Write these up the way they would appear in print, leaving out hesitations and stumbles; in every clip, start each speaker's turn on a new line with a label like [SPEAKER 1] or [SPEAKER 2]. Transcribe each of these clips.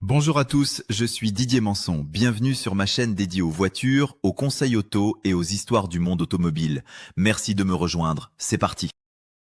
[SPEAKER 1] Bonjour à tous, je suis Didier Manson. Bienvenue sur ma chaîne dédiée aux voitures, aux conseils auto et aux histoires du monde automobile. Merci de me rejoindre, c'est parti.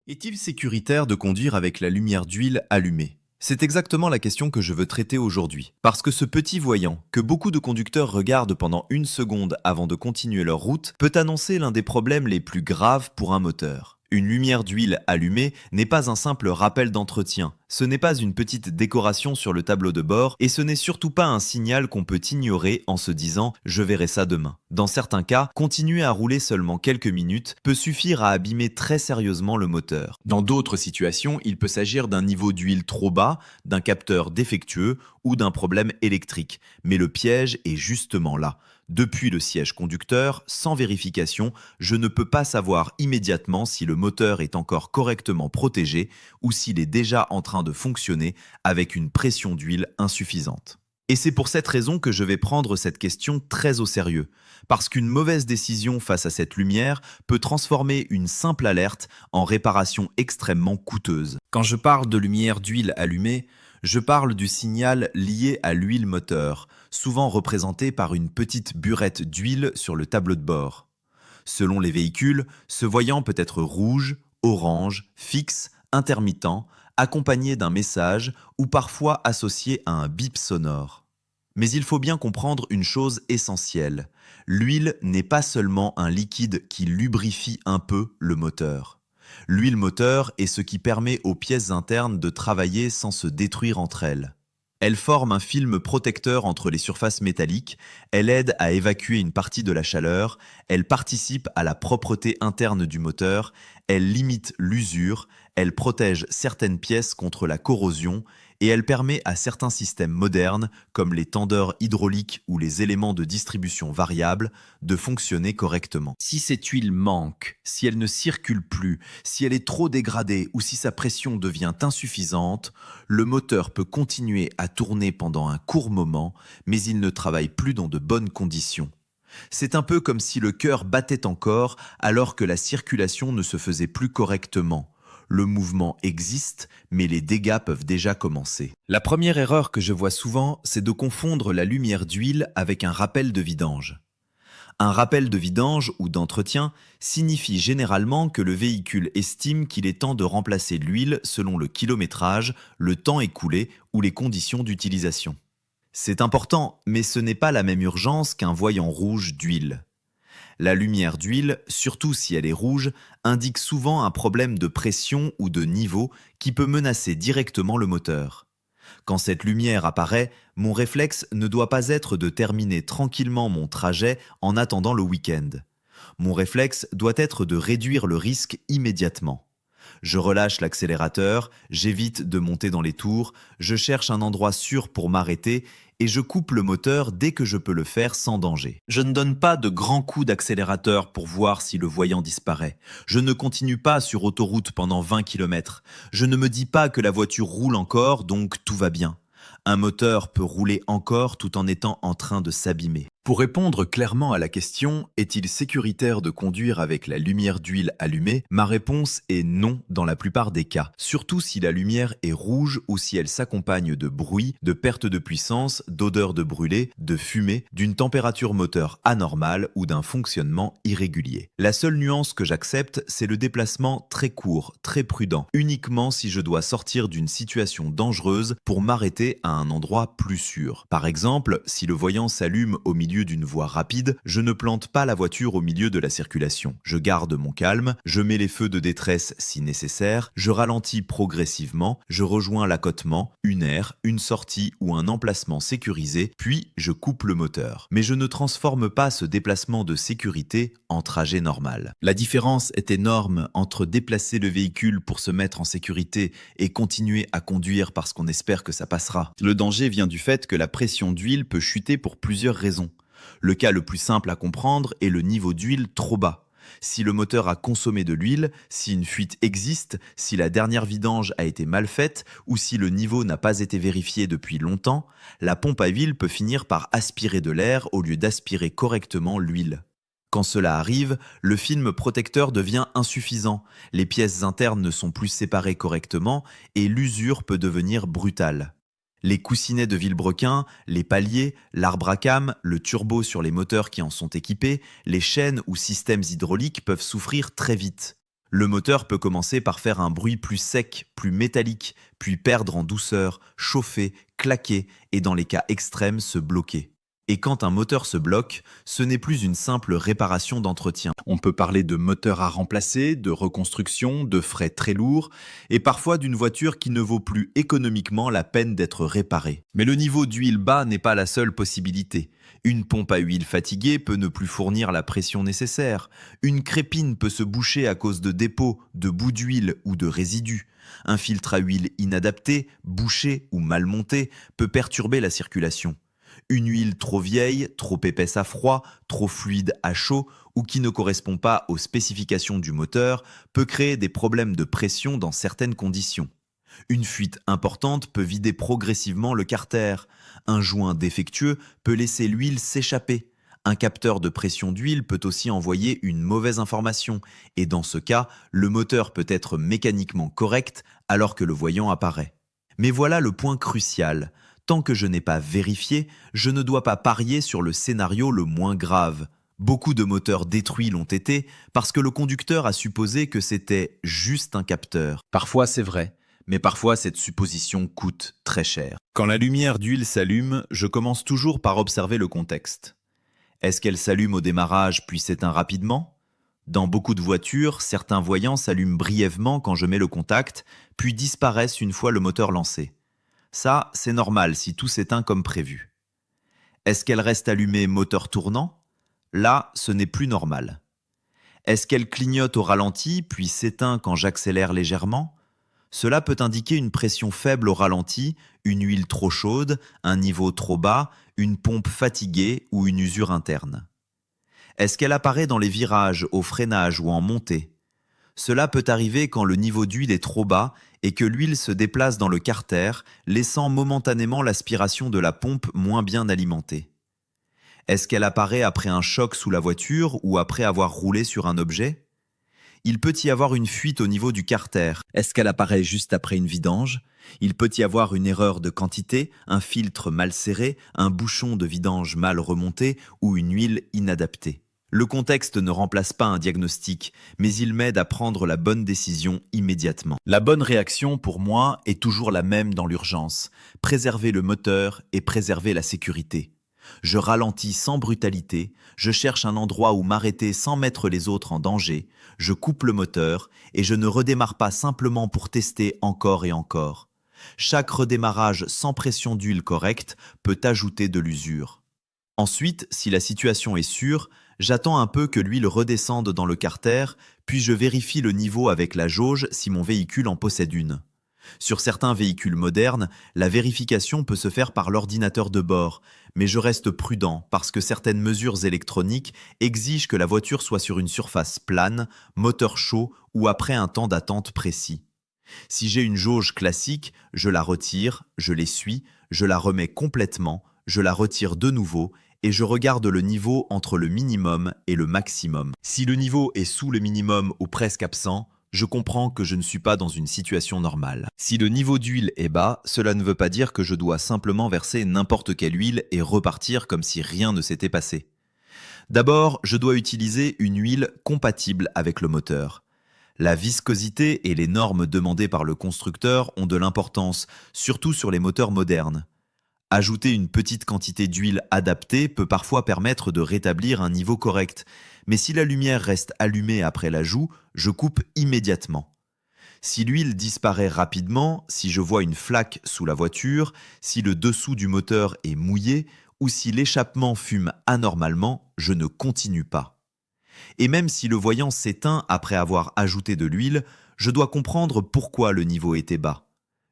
[SPEAKER 1] Est-il sécuritaire de conduire avec la lumière d'huile allumée? C'est exactement la question que je veux traiter aujourd'hui. Parce que ce petit voyant, que beaucoup de conducteurs regardent pendant une seconde avant de continuer leur route, peut annoncer l'un des problèmes les plus graves pour un moteur. Une lumière d'huile allumée n'est pas un simple rappel d'entretien, ce n'est pas une petite décoration sur le tableau de bord et ce n'est surtout pas un signal qu'on peut ignorer en se disant « je verrai ça demain ». Dans certains cas, continuer à rouler seulement quelques minutes peut suffire à abîmer très sérieusement le moteur. Dans d'autres situations, il peut s'agir d'un niveau d'huile trop bas, d'un capteur défectueux ou d'un problème électrique. Mais le piège est justement là. Depuis le siège conducteur, sans vérification, je ne peux pas savoir immédiatement si le moteur est encore correctement protégé ou s'il est déjà en train de fonctionner avec une pression d'huile insuffisante. Et c'est pour cette raison que je vais prendre cette question très au sérieux, parce qu'une mauvaise décision face à cette lumière peut transformer une simple alerte en réparation extrêmement coûteuse. Quand je parle de lumière d'huile allumée, je parle du signal lié à l'huile moteur, souvent représenté par une petite burette d'huile sur le tableau de bord. Selon les véhicules, ce voyant peut être rouge, orange, fixe, intermittent, accompagné d'un message ou parfois associé à un bip sonore. Mais il faut bien comprendre une chose essentielle. L'huile n'est pas seulement un liquide qui lubrifie un peu le moteur. L'huile moteur est ce qui permet aux pièces internes de travailler sans se détruire entre elles. Elle forme un film protecteur entre les surfaces métalliques, elle aide à évacuer une partie de la chaleur, elle participe à la propreté interne du moteur, elle limite l'usure, elle protège certaines pièces contre la corrosion et elle permet à certains systèmes modernes, comme les tendeurs hydrauliques ou les éléments de distribution variables, de fonctionner correctement. Si cette huile manque, si elle ne circule plus, si elle est trop dégradée ou si sa pression devient insuffisante, le moteur peut continuer à tourner pendant un court moment, mais il ne travaille plus dans de bonnes conditions. C'est un peu comme si le cœur battait encore alors que la circulation ne se faisait plus correctement. Le mouvement existe, mais les dégâts peuvent déjà commencer. La première erreur que je vois souvent, c'est de confondre la lumière d'huile avec un rappel de vidange. Un rappel de vidange ou d'entretien signifie généralement que le véhicule estime qu'il est temps de remplacer l'huile selon le kilométrage, le temps écoulé ou les conditions d'utilisation. C'est important, mais ce n'est pas la même urgence qu'un voyant rouge d'huile. La lumière d'huile, surtout si elle est rouge, indique souvent un problème de pression ou de niveau qui peut menacer directement le moteur. Quand cette lumière apparaît, mon réflexe ne doit pas être de terminer tranquillement mon trajet en attendant le week-end. Mon réflexe doit être de réduire le risque immédiatement. Je relâche l'accélérateur, j'évite de monter dans les tours, je cherche un endroit sûr pour m'arrêter et je coupe le moteur dès que je peux le faire sans danger. Je ne donne pas de grands coups d'accélérateur pour voir si le voyant disparaît. Je ne continue pas sur autoroute pendant 20 km. Je ne me dis pas que la voiture roule encore, donc tout va bien. Un moteur peut rouler encore tout en étant en train de s'abîmer. Pour répondre clairement à la question « Est-il sécuritaire de conduire avec la lumière d'huile allumée ?», ma réponse est non dans la plupart des cas, surtout si la lumière est rouge ou si elle s'accompagne de bruit, de perte de puissance, d'odeur de brûlé, de fumée, d'une température moteur anormale ou d'un fonctionnement irrégulier. La seule nuance que j'accepte, c'est le déplacement très court, très prudent, uniquement si je dois sortir d'une situation dangereuse pour m'arrêter à un endroit plus sûr. Par exemple, si le voyant s'allume au milieu d'une voie rapide, je ne plante pas la voiture au milieu de la circulation. Je garde mon calme, je mets les feux de détresse si nécessaire, je ralentis progressivement, je rejoins l'accotement, une aire, une sortie ou un emplacement sécurisé, puis je coupe le moteur. Mais je ne transforme pas ce déplacement de sécurité en trajet normal. La différence est énorme entre déplacer le véhicule pour se mettre en sécurité et continuer à conduire parce qu'on espère que ça passera. Le danger vient du fait que la pression d'huile peut chuter pour plusieurs raisons. Le cas le plus simple à comprendre est le niveau d'huile trop bas. Si le moteur a consommé de l'huile, si une fuite existe, si la dernière vidange a été mal faite ou si le niveau n'a pas été vérifié depuis longtemps, la pompe à huile peut finir par aspirer de l'air au lieu d'aspirer correctement l'huile. Quand cela arrive, le film protecteur devient insuffisant, les pièces internes ne sont plus séparées correctement et l'usure peut devenir brutale. Les coussinets de vilebrequin, les paliers, l'arbre à cames, le turbo sur les moteurs qui en sont équipés, les chaînes ou systèmes hydrauliques peuvent souffrir très vite. Le moteur peut commencer par faire un bruit plus sec, plus métallique, puis perdre en douceur, chauffer, claquer et dans les cas extrêmes se bloquer. Et quand un moteur se bloque, ce n'est plus une simple réparation d'entretien. On peut parler de moteur à remplacer, de reconstruction, de frais très lourds, et parfois d'une voiture qui ne vaut plus économiquement la peine d'être réparée. Mais le niveau d'huile bas n'est pas la seule possibilité. Une pompe à huile fatiguée peut ne plus fournir la pression nécessaire. Une crépine peut se boucher à cause de dépôts, de bouts d'huile ou de résidus. Un filtre à huile inadapté, bouché ou mal monté peut perturber la circulation. Une huile trop vieille, trop épaisse à froid, trop fluide à chaud ou qui ne correspond pas aux spécifications du moteur peut créer des problèmes de pression dans certaines conditions. Une fuite importante peut vider progressivement le carter. Un joint défectueux peut laisser l'huile s'échapper. Un capteur de pression d'huile peut aussi envoyer une mauvaise information et dans ce cas, le moteur peut être mécaniquement correct alors que le voyant apparaît. Mais voilà le point crucial. Tant que je n'ai pas vérifié, je ne dois pas parier sur le scénario le moins grave. Beaucoup de moteurs détruits l'ont été parce que le conducteur a supposé que c'était juste un capteur. Parfois c'est vrai, mais parfois cette supposition coûte très cher. Quand la lumière d'huile s'allume, je commence toujours par observer le contexte. Est-ce qu'elle s'allume au démarrage puis s'éteint rapidement ? Dans beaucoup de voitures, certains voyants s'allument brièvement quand je mets le contact, puis disparaissent une fois le moteur lancé. Ça, c'est normal si tout s'éteint comme prévu. Est-ce qu'elle reste allumée moteur tournant ? Là, ce n'est plus normal. Est-ce qu'elle clignote au ralenti puis s'éteint quand j'accélère légèrement ? Cela peut indiquer une pression faible au ralenti, une huile trop chaude, un niveau trop bas, une pompe fatiguée ou une usure interne. Est-ce qu'elle apparaît dans les virages, au freinage ou en montée ? Cela peut arriver quand le niveau d'huile est trop bas et que l'huile se déplace dans le carter, laissant momentanément l'aspiration de la pompe moins bien alimentée. Est-ce qu'elle apparaît après un choc sous la voiture ou après avoir roulé sur un objet ? Il peut y avoir une fuite au niveau du carter. Est-ce qu'elle apparaît juste après une vidange ? Il peut y avoir une erreur de quantité, un filtre mal serré, un bouchon de vidange mal remonté ou une huile inadaptée. Le contexte ne remplace pas un diagnostic, mais il m'aide à prendre la bonne décision immédiatement. La bonne réaction pour moi est toujours la même dans l'urgence. Préserver le moteur et préserver la sécurité. Je ralentis sans brutalité, je cherche un endroit où m'arrêter sans mettre les autres en danger, je coupe le moteur et je ne redémarre pas simplement pour tester encore et encore. Chaque redémarrage sans pression d'huile correcte peut ajouter de l'usure. Ensuite, si la situation est sûre, j'attends un peu que l'huile redescende dans le carter, puis je vérifie le niveau avec la jauge si mon véhicule en possède une. Sur certains véhicules modernes, la vérification peut se faire par l'ordinateur de bord, mais je reste prudent parce que certaines mesures électroniques exigent que la voiture soit sur une surface plane, moteur chaud ou après un temps d'attente précis. Si j'ai une jauge classique, je la retire, je l'essuie, je la remets complètement, je la retire de nouveau et je regarde le niveau entre le minimum et le maximum. Si le niveau est sous le minimum ou presque absent, je comprends que je ne suis pas dans une situation normale. Si le niveau d'huile est bas, cela ne veut pas dire que je dois simplement verser n'importe quelle huile et repartir comme si rien ne s'était passé. D'abord, je dois utiliser une huile compatible avec le moteur. La viscosité et les normes demandées par le constructeur ont de l'importance, surtout sur les moteurs modernes. Ajouter une petite quantité d'huile adaptée peut parfois permettre de rétablir un niveau correct, mais si la lumière reste allumée après l'ajout, je coupe immédiatement. Si l'huile disparaît rapidement, si je vois une flaque sous la voiture, si le dessous du moteur est mouillé ou si l'échappement fume anormalement, je ne continue pas. Et même si le voyant s'éteint après avoir ajouté de l'huile, je dois comprendre pourquoi le niveau était bas.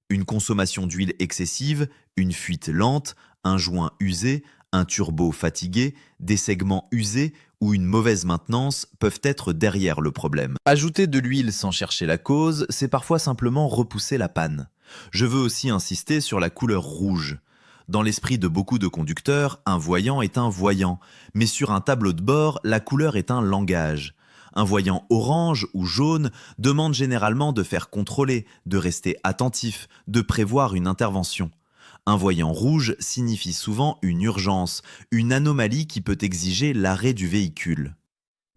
[SPEAKER 1] Une consommation d'huile excessive, une fuite lente, un joint usé, un turbo fatigué, des segments usés ou une mauvaise maintenance peuvent être derrière le problème. Ajouter de l'huile sans chercher la cause, c'est parfois simplement repousser la panne. Je veux aussi insister sur la couleur rouge. Dans l'esprit de beaucoup de conducteurs, un voyant est un voyant, mais sur un tableau de bord, la couleur est un langage. Un voyant orange ou jaune demande généralement de faire contrôler, de rester attentif, de prévoir une intervention. Un voyant rouge signifie souvent une urgence, une anomalie qui peut exiger l'arrêt du véhicule.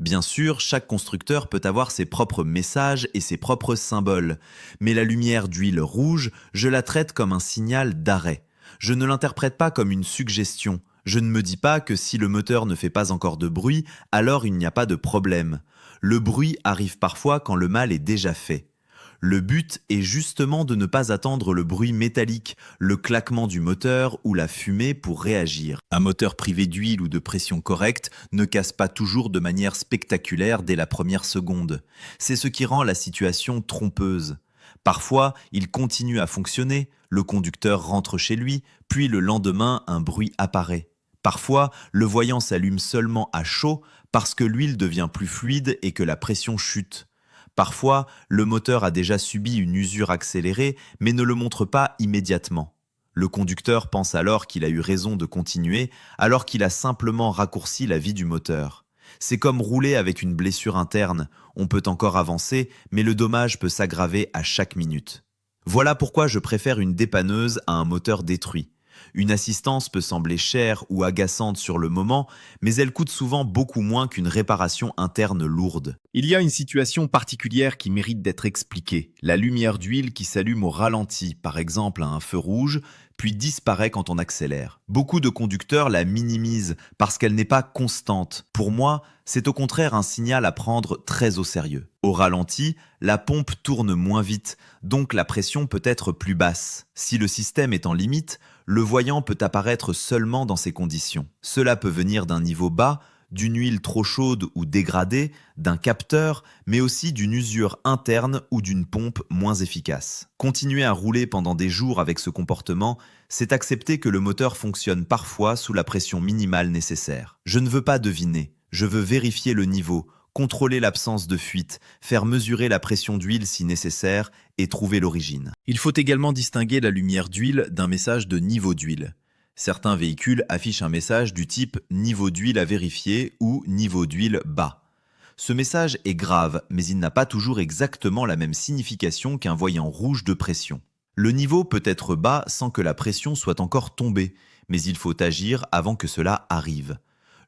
[SPEAKER 1] Bien sûr, chaque constructeur peut avoir ses propres messages et ses propres symboles, mais la lumière d'huile rouge, je la traite comme un signal d'arrêt. Je ne l'interprète pas comme une suggestion. Je ne me dis pas que si le moteur ne fait pas encore de bruit, alors il n'y a pas de problème. Le bruit arrive parfois quand le mal est déjà fait. Le but est justement de ne pas attendre le bruit métallique, le claquement du moteur ou la fumée pour réagir. Un moteur privé d'huile ou de pression correcte ne casse pas toujours de manière spectaculaire dès la première seconde. C'est ce qui rend la situation trompeuse. Parfois, il continue à fonctionner, le conducteur rentre chez lui, puis le lendemain, un bruit apparaît. Parfois, le voyant s'allume seulement à chaud parce que l'huile devient plus fluide et que la pression chute. Parfois, le moteur a déjà subi une usure accélérée, mais ne le montre pas immédiatement. Le conducteur pense alors qu'il a eu raison de continuer, alors qu'il a simplement raccourci la vie du moteur. C'est comme rouler avec une blessure interne. On peut encore avancer, mais le dommage peut s'aggraver à chaque minute. Voilà pourquoi je préfère une dépanneuse à un moteur détruit. Une assistance peut sembler chère ou agaçante sur le moment, mais elle coûte souvent beaucoup moins qu'une réparation interne lourde. Il y a une situation particulière qui mérite d'être expliquée. La lumière d'huile qui s'allume au ralenti, par exemple à un feu rouge, puis disparaît quand on accélère. Beaucoup de conducteurs la minimisent parce qu'elle n'est pas constante. Pour moi, c'est au contraire un signal à prendre très au sérieux. Au ralenti, la pompe tourne moins vite, donc la pression peut être plus basse. Si le système est en limite, le voyant peut apparaître seulement dans ces conditions. Cela peut venir d'un niveau bas, d'une huile trop chaude ou dégradée, d'un capteur, mais aussi d'une usure interne ou d'une pompe moins efficace. Continuer à rouler pendant des jours avec ce comportement, c'est accepter que le moteur fonctionne parfois sous la pression minimale nécessaire. Je ne veux pas deviner, je veux vérifier le niveau, contrôler l'absence de fuite, faire mesurer la pression d'huile si nécessaire et trouver l'origine. Il faut également distinguer la lumière d'huile d'un message de niveau d'huile. Certains véhicules affichent un message du type « niveau d'huile à vérifier » ou « niveau d'huile bas ». Ce message est grave, mais il n'a pas toujours exactement la même signification qu'un voyant rouge de pression. Le niveau peut être bas sans que la pression soit encore tombée, mais il faut agir avant que cela arrive.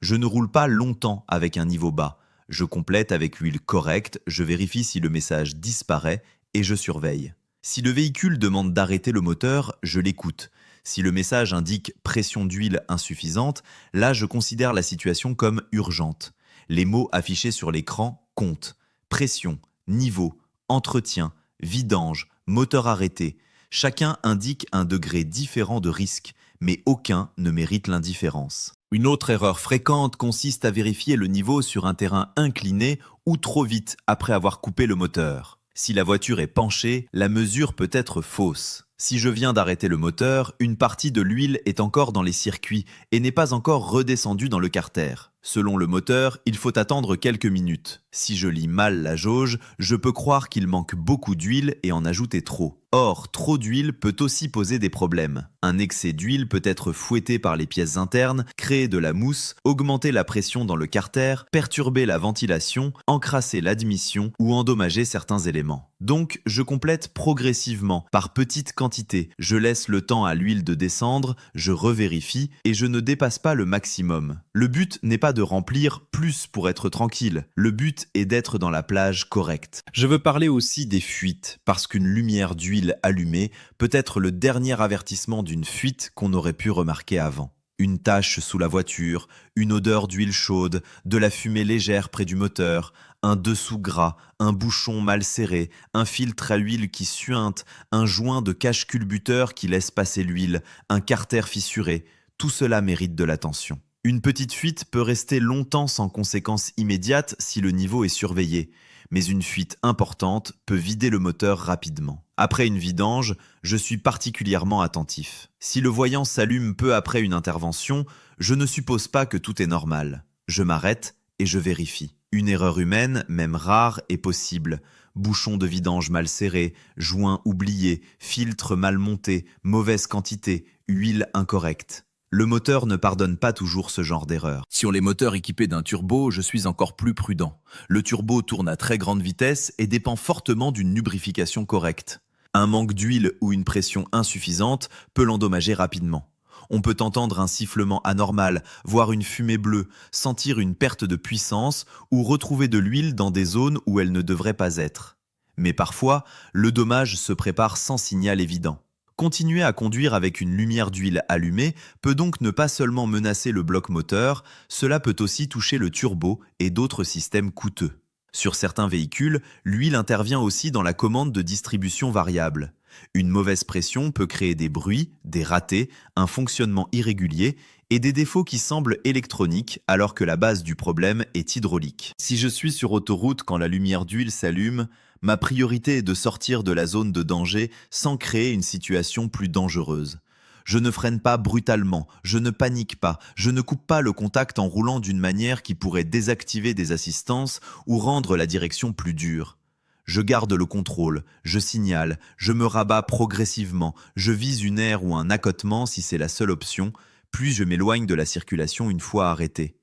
[SPEAKER 1] Je ne roule pas longtemps avec un niveau bas. Je complète avec l'huile correcte, je vérifie si le message disparaît et je surveille. Si le véhicule demande d'arrêter le moteur, je l'écoute. Si le message indique pression d'huile insuffisante, là je considère la situation comme urgente. Les mots affichés sur l'écran comptent. Pression, niveau, entretien, vidange, moteur arrêté. Chacun indique un degré différent de risque, mais aucun ne mérite l'indifférence. Une autre erreur fréquente consiste à vérifier le niveau sur un terrain incliné ou trop vite après avoir coupé le moteur. Si la voiture est penchée, la mesure peut être fausse. Si je viens d'arrêter le moteur, une partie de l'huile est encore dans les circuits et n'est pas encore redescendue dans le carter. Selon le moteur, il faut attendre quelques minutes. Si je lis mal la jauge, je peux croire qu'il manque beaucoup d'huile et en ajouter trop. Or, trop d'huile peut aussi poser des problèmes. Un excès d'huile peut être fouetté par les pièces internes, créer de la mousse, augmenter la pression dans le carter, perturber la ventilation, encrasser l'admission ou endommager certains éléments. Donc, je complète progressivement, par petites quantités. Je laisse le temps à l'huile de descendre, je revérifie et je ne dépasse pas le maximum. Le but n'est pas de remplir plus pour être tranquille. Le but est d'être dans la plage correcte. Je veux parler aussi des fuites, parce qu'une lumière d'huile allumée peut être le dernier avertissement d'une fuite qu'on aurait pu remarquer avant. Une tache sous la voiture, une odeur d'huile chaude, de la fumée légère près du moteur, un dessous gras, un bouchon mal serré, un filtre à huile qui suinte, un joint de cache-culbuteur qui laisse passer l'huile, un carter fissuré, tout cela mérite de l'attention. Une petite fuite peut rester longtemps sans conséquence immédiate si le niveau est surveillé, mais une fuite importante peut vider le moteur rapidement. Après une vidange, je suis particulièrement attentif. Si le voyant s'allume peu après une intervention, je ne suppose pas que tout est normal. Je m'arrête et je vérifie. Une erreur humaine, même rare, est possible. Bouchon de vidange mal serré, joint oublié, filtre mal monté, mauvaise quantité, huile incorrecte. Le moteur ne pardonne pas toujours ce genre d'erreur. Sur les moteurs équipés d'un turbo, je suis encore plus prudent. Le turbo tourne à très grande vitesse et dépend fortement d'une lubrification correcte. Un manque d'huile ou une pression insuffisante peut l'endommager rapidement. On peut entendre un sifflement anormal, voir une fumée bleue, sentir une perte de puissance ou retrouver de l'huile dans des zones où elle ne devrait pas être. Mais parfois, le dommage se prépare sans signal évident. Continuer à conduire avec une lumière d'huile allumée peut donc ne pas seulement menacer le bloc moteur, cela peut aussi toucher le turbo et d'autres systèmes coûteux. Sur certains véhicules, l'huile intervient aussi dans la commande de distribution variable. Une mauvaise pression peut créer des bruits, des ratés, un fonctionnement irrégulier et des défauts qui semblent électroniques alors que la base du problème est hydraulique. Si je suis sur autoroute quand la lumière d'huile s'allume, ma priorité est de sortir de la zone de danger sans créer une situation plus dangereuse. Je ne freine pas brutalement, je ne panique pas, je ne coupe pas le contact en roulant d'une manière qui pourrait désactiver des assistances ou rendre la direction plus dure. Je garde le contrôle, je signale, je me rabats progressivement, je vise une aire ou un accotement si c'est la seule option, puis je m'éloigne de la circulation une fois arrêté.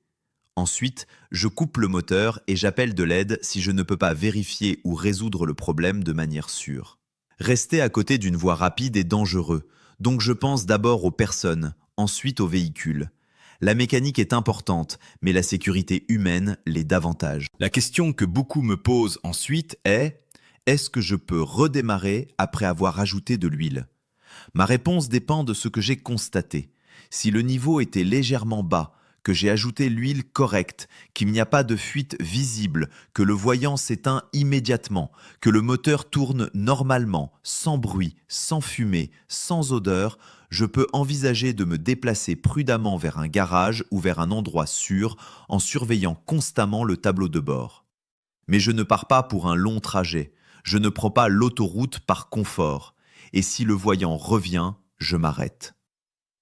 [SPEAKER 1] Ensuite, je coupe le moteur et j'appelle de l'aide si je ne peux pas vérifier ou résoudre le problème de manière sûre. Rester à côté d'une voie rapide est dangereux, donc je pense d'abord aux personnes, ensuite aux véhicules. La mécanique est importante, mais la sécurité humaine l'est davantage. La question que beaucoup me posent ensuite est: est-ce que je peux redémarrer après avoir ajouté de l'huile? Ma réponse dépend de ce que j'ai constaté. Si le niveau était légèrement bas, que j'ai ajouté l'huile correcte, qu'il n'y a pas de fuite visible, que le voyant s'éteint immédiatement, que le moteur tourne normalement, sans bruit, sans fumée, sans odeur, je peux envisager de me déplacer prudemment vers un garage ou vers un endroit sûr en surveillant constamment le tableau de bord. Mais je ne pars pas pour un long trajet, je ne prends pas l'autoroute par confort, et si le voyant revient, je m'arrête.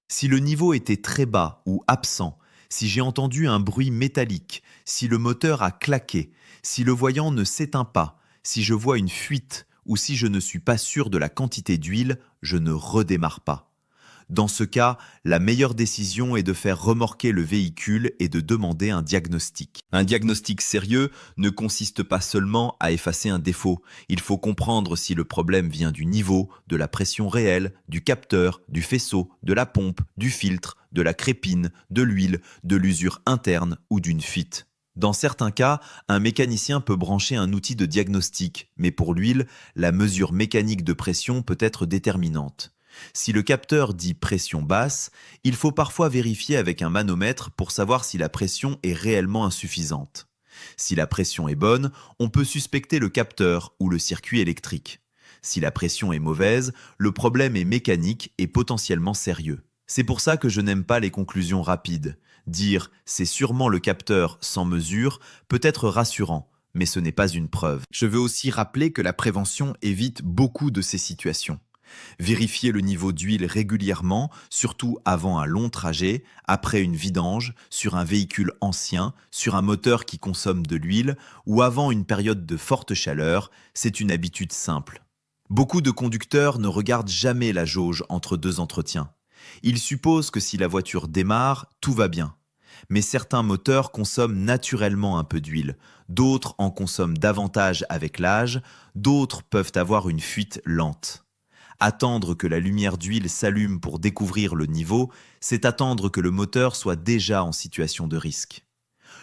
[SPEAKER 1] Si le niveau était très bas ou absent, si j'ai entendu un bruit métallique, si le moteur a claqué, si le voyant ne s'éteint pas, si je vois une fuite ou si je ne suis pas sûr de la quantité d'huile, je ne redémarre pas. Dans ce cas, la meilleure décision est de faire remorquer le véhicule et de demander un diagnostic. Un diagnostic sérieux ne consiste pas seulement à effacer un défaut. Il faut comprendre si le problème vient du niveau, de la pression réelle, du capteur, du faisceau, de la pompe, du filtre, de la crépine, de l'huile, de l'usure interne ou d'une fuite. Dans certains cas, un mécanicien peut brancher un outil de diagnostic, mais pour l'huile, la mesure mécanique de pression peut être déterminante. Si le capteur dit pression basse, il faut parfois vérifier avec un manomètre pour savoir si la pression est réellement insuffisante. Si la pression est bonne, on peut suspecter le capteur ou le circuit électrique. Si la pression est mauvaise, le problème est mécanique et potentiellement sérieux. C'est pour ça que je n'aime pas les conclusions rapides. Dire « c'est sûrement le capteur sans mesure » peut être rassurant, mais ce n'est pas une preuve. Je veux aussi rappeler que la prévention évite beaucoup de ces situations. Vérifier le niveau d'huile régulièrement, surtout avant un long trajet, après une vidange, sur un véhicule ancien, sur un moteur qui consomme de l'huile ou avant une période de forte chaleur, c'est une habitude simple. Beaucoup de conducteurs ne regardent jamais la jauge entre deux entretiens. Ils supposent que si la voiture démarre, tout va bien. Mais certains moteurs consomment naturellement un peu d'huile, d'autres en consomment davantage avec l'âge, d'autres peuvent avoir une fuite lente. Attendre que la lumière d'huile s'allume pour découvrir le niveau, c'est attendre que le moteur soit déjà en situation de risque.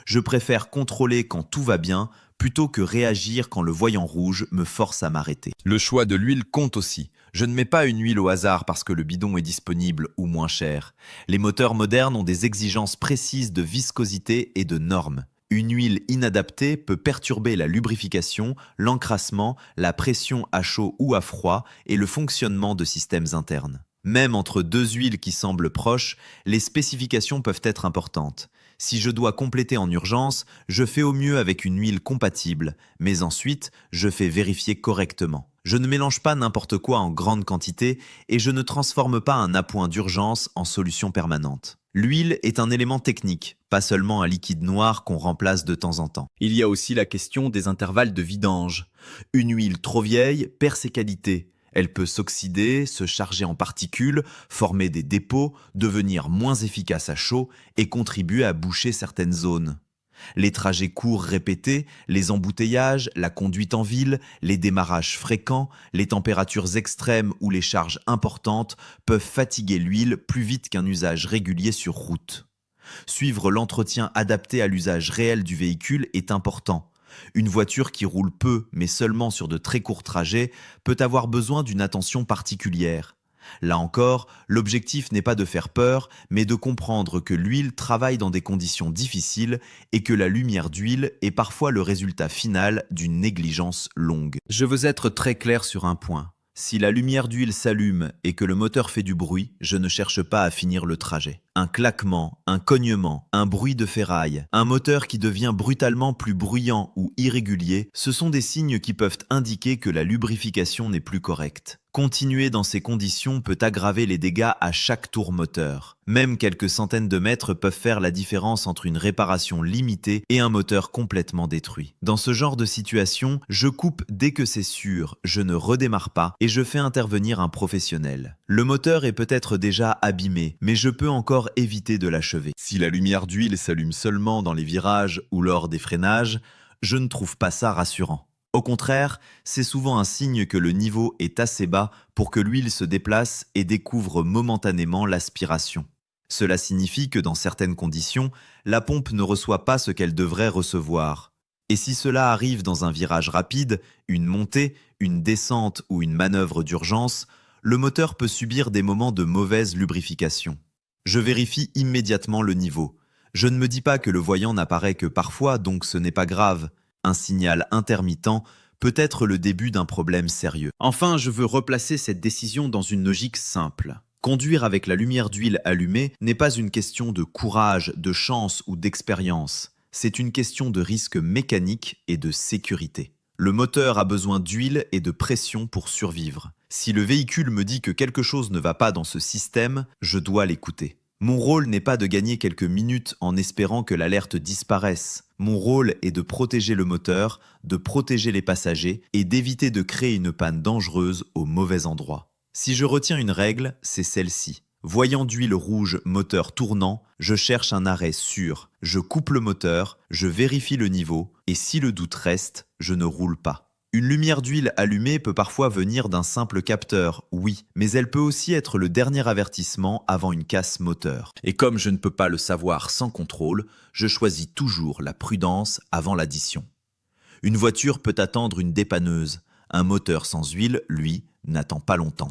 [SPEAKER 1] Je préfère contrôler quand tout va bien plutôt que réagir quand le voyant rouge me force à m'arrêter. Le choix de l'huile compte aussi. Je ne mets pas une huile au hasard parce que le bidon est disponible ou moins cher. Les moteurs modernes ont des exigences précises de viscosité et de normes. Une huile inadaptée peut perturber la lubrification, l'encrassement, la pression à chaud ou à froid et le fonctionnement de systèmes internes. Même entre deux huiles qui semblent proches, les spécifications peuvent être importantes. Si je dois compléter en urgence, je fais au mieux avec une huile compatible, mais ensuite, je fais vérifier correctement. Je ne mélange pas n'importe quoi en grande quantité et je ne transforme pas un appoint d'urgence en solution permanente. L'huile est un élément technique, pas seulement un liquide noir qu'on remplace de temps en temps. Il y a aussi la question des intervalles de vidange. Une huile trop vieille perd ses qualités. Elle peut s'oxyder, se charger en particules, former des dépôts, devenir moins efficace à chaud et contribuer à boucher certaines zones. Les trajets courts répétés, les embouteillages, la conduite en ville, les démarrages fréquents, les températures extrêmes ou les charges importantes peuvent fatiguer l'huile plus vite qu'un usage régulier sur route. Suivre l'entretien adapté à l'usage réel du véhicule est important. Une voiture qui roule peu, mais seulement sur de très courts trajets, peut avoir besoin d'une attention particulière. Là encore, l'objectif n'est pas de faire peur, mais de comprendre que l'huile travaille dans des conditions difficiles et que la lumière d'huile est parfois le résultat final d'une négligence longue. Je veux être très clair sur un point. Si la lumière d'huile s'allume et que le moteur fait du bruit, je ne cherche pas à finir le trajet. Un claquement, un cognement, un bruit de ferraille, un moteur qui devient brutalement plus bruyant ou irrégulier, ce sont des signes qui peuvent indiquer que la lubrification n'est plus correcte. Continuer dans ces conditions peut aggraver les dégâts à chaque tour moteur. Même quelques centaines de mètres peuvent faire la différence entre une réparation limitée et un moteur complètement détruit. Dans ce genre de situation, je coupe dès que c'est sûr, je ne redémarre pas et je fais intervenir un professionnel. Le moteur est peut-être déjà abîmé, mais je peux encore éviter de l'achever. Si la lumière d'huile s'allume seulement dans les virages ou lors des freinages, je ne trouve pas ça rassurant. Au contraire, c'est souvent un signe que le niveau est assez bas pour que l'huile se déplace et découvre momentanément l'aspiration. Cela signifie que dans certaines conditions, la pompe ne reçoit pas ce qu'elle devrait recevoir. Et si cela arrive dans un virage rapide, une montée, une descente ou une manœuvre d'urgence, le moteur peut subir des moments de mauvaise lubrification. Je vérifie immédiatement le niveau. Je ne me dis pas que le voyant n'apparaît que parfois, donc ce n'est pas grave. Un signal intermittent peut être le début d'un problème sérieux. Enfin, je veux replacer cette décision dans une logique simple. Conduire avec la lumière d'huile allumée n'est pas une question de courage, de chance ou d'expérience. C'est une question de risque mécanique et de sécurité. Le moteur a besoin d'huile et de pression pour survivre. Si le véhicule me dit que quelque chose ne va pas dans ce système, je dois l'écouter. Mon rôle n'est pas de gagner quelques minutes en espérant que l'alerte disparaisse. Mon rôle est de protéger le moteur, de protéger les passagers et d'éviter de créer une panne dangereuse au mauvais endroit. Si je retiens une règle, c'est celle-ci. Voyant d'huile rouge, moteur tournant, je cherche un arrêt sûr. Je coupe le moteur, je vérifie le niveau et si le doute reste, je ne roule pas. Une lumière d'huile allumée peut parfois venir d'un simple capteur, oui, mais elle peut aussi être le dernier avertissement avant une casse moteur. Et comme je ne peux pas le savoir sans contrôle, je choisis toujours la prudence avant l'addition. Une voiture peut attendre une dépanneuse. Un moteur sans huile, lui, n'attend pas longtemps.